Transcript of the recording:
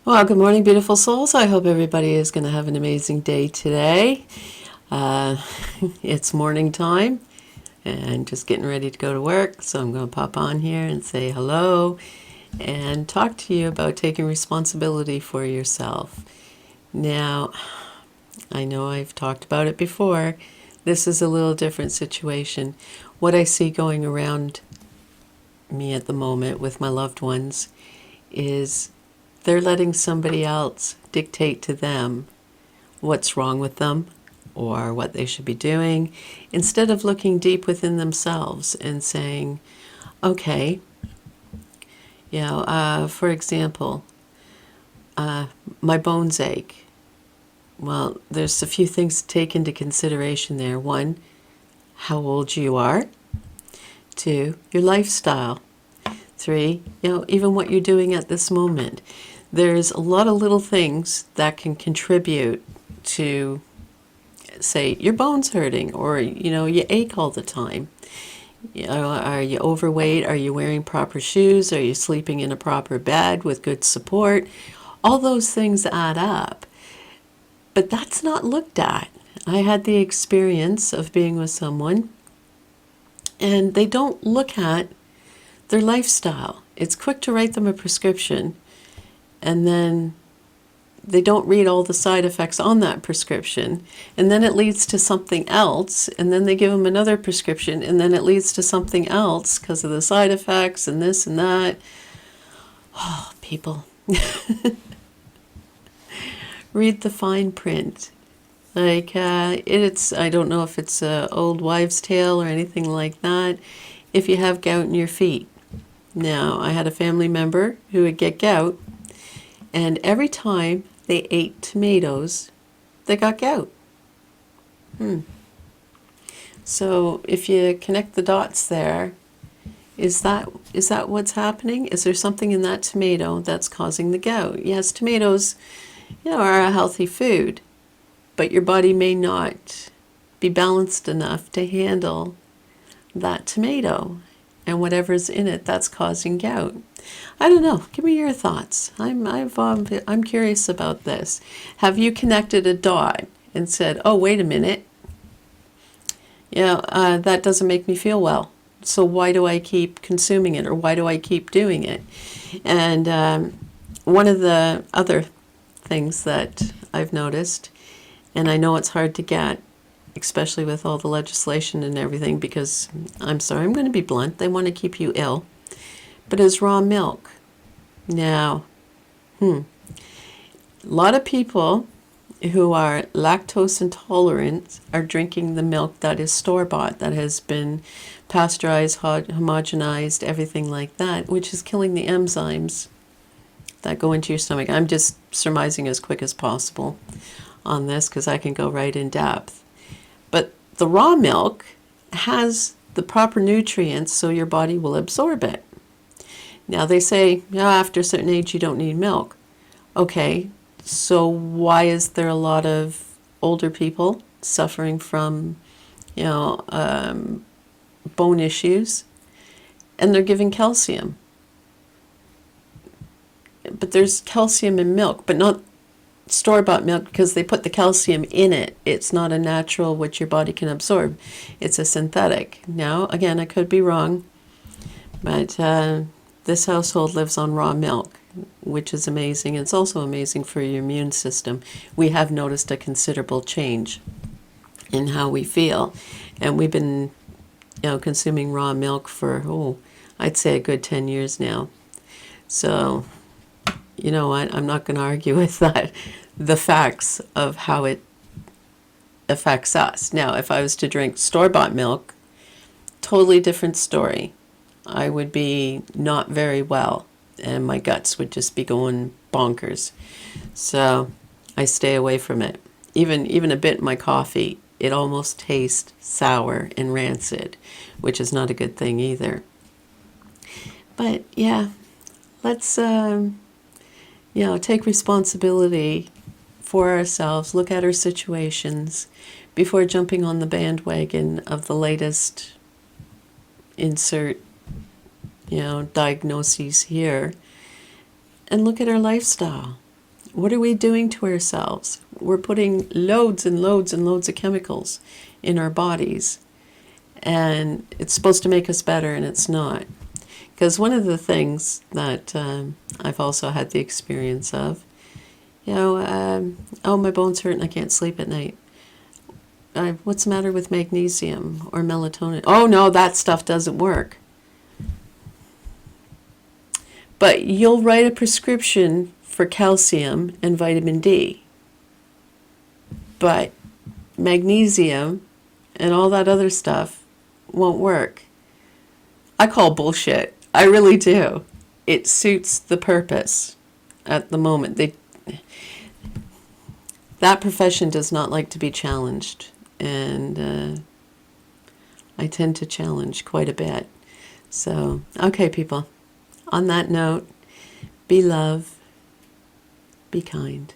Well, good morning, beautiful souls. I hope everybody is going to have an amazing day today. Uh, it's morning time and just getting ready to go to work. So I'm going to pop on here and say hello and talk to you about taking responsibility for yourself. Now, I know I've talked about it before. This is a little different situation. What I see going around me at the moment with my loved ones is they're letting somebody else dictate to them what's wrong with them or what they should be doing, instead of looking deep within themselves and saying, okay, for example, my bones ache. Well, there's a few things to take into consideration there. One, how old you are. Two, your lifestyle. Three, even what you're doing at this moment. There's a lot of little things that can contribute to, say, your bones hurting, or, you ache all the time. Are you overweight? Are you wearing proper shoes? Are you sleeping in a proper bed with good support? All those things add up. But that's not looked at. I had the experience of being with someone, and they don't look at their lifestyle. It's quick to write them a prescription, and then they don't read all the side effects on that prescription, and then it leads to something else, and then they give them another prescription, and then it leads to something else because of the side effects and this and that. Oh, people. Read the fine print. I don't know if it's an old wives' tale or anything like that. If you have gout in your feet. Now, I had a family member who would get gout, and every time they ate tomatoes, they got gout. So if you connect the dots there, is that what's happening? Is there something in that tomato that's causing the gout? Yes, tomatoes, are a healthy food, but your body may not be balanced enough to handle that tomato and whatever's in it that's causing gout. I don't know. Give me your thoughts. I'm curious about this. Have you connected a dot and said, "Oh, wait a minute. That doesn't make me feel well. So why do I keep consuming it, or why do I keep doing it?" And one of the other things that I've noticed, and I know it's hard to get, especially with all the legislation and everything, because I'm sorry, I'm going to be blunt, they want to keep you ill, but is raw milk. Now, a lot of people who are lactose intolerant are drinking the milk that is store-bought, that has been pasteurized, homogenized, everything like that, which is killing the enzymes that go into your stomach. I'm just surmising as quick as possible on this because I can go right in depth. But the raw milk has the proper nutrients so your body will absorb it. Now they say, after a certain age you don't need milk. Okay, so why is there a lot of older people suffering from, bone issues, and they're giving calcium? But there's calcium in milk, but not store-bought milk, because they put the calcium in it. It's not a natural what your body can absorb. It's a synthetic. Now, again, I could be wrong, but this household lives on raw milk, which is amazing. It's also amazing for your immune system. We have noticed a considerable change in how we feel, and we've been, consuming raw milk for, I'd say a good 10 years now. So, you know what, I'm not going to argue with that, the facts of how it affects us. Now, if I was to drink store-bought milk, totally different story. I would be not very well, and my guts would just be going bonkers. So I stay away from it. Even a bit in my coffee, it almost tastes sour and rancid, which is not a good thing either. But yeah, let's take responsibility for ourselves, look at our situations before jumping on the bandwagon of the latest insert, diagnoses here, and look at our lifestyle. What are we doing to ourselves? We're putting loads and loads and loads of chemicals in our bodies, and it's supposed to make us better, and it's not. Because one of the things that I've also had the experience of, oh, my bones hurt and I can't sleep at night. What's the matter with magnesium or melatonin? Oh, no, that stuff doesn't work. But you'll write a prescription for calcium and vitamin D. But magnesium and all that other stuff won't work. I call bullshit. I really do. It suits the purpose at the moment. That profession does not like to be challenged, and I tend to challenge quite a bit. So, okay, people. On that note, be love, be kind.